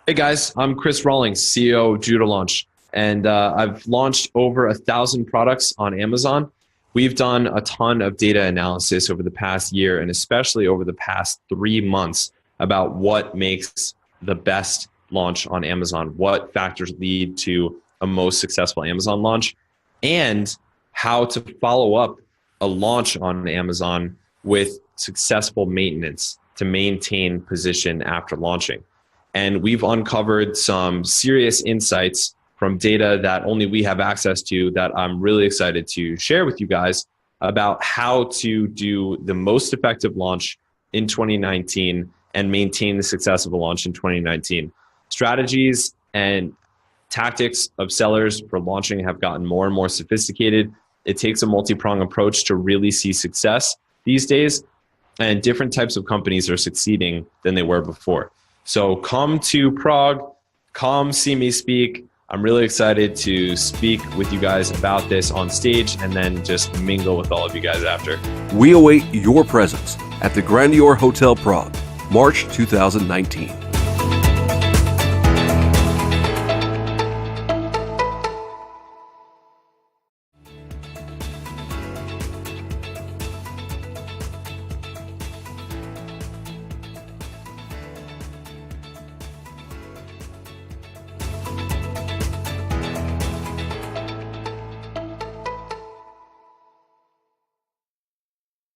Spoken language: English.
Hey guys, I'm Chris Rawlings, CEO of Judo Launch, and I've launched over 1,000 products on Amazon. We've done a ton of data analysis over the past year and especially over the past 3 months about what makes the best launch on Amazon, what factors lead to a most successful Amazon launch, and how to follow up a launch on Amazon with successful maintenance to maintain position after launching. And we've uncovered some serious insights from data that only we have access to that I'm really excited to share with you guys about how to do the most effective launch in 2019 and maintain the success of a launch in 2019. Strategies and tactics of sellers for launching have gotten more and more sophisticated. It takes a multi-pronged approach to really see success these days, and different types of companies are succeeding than they were before. So come to Prague, come see me speak. I'm really excited to speak with you guys about this on stage and then just mingle with all of you guys after. We await your presence at the Grandeur Hotel Prague, March 2019.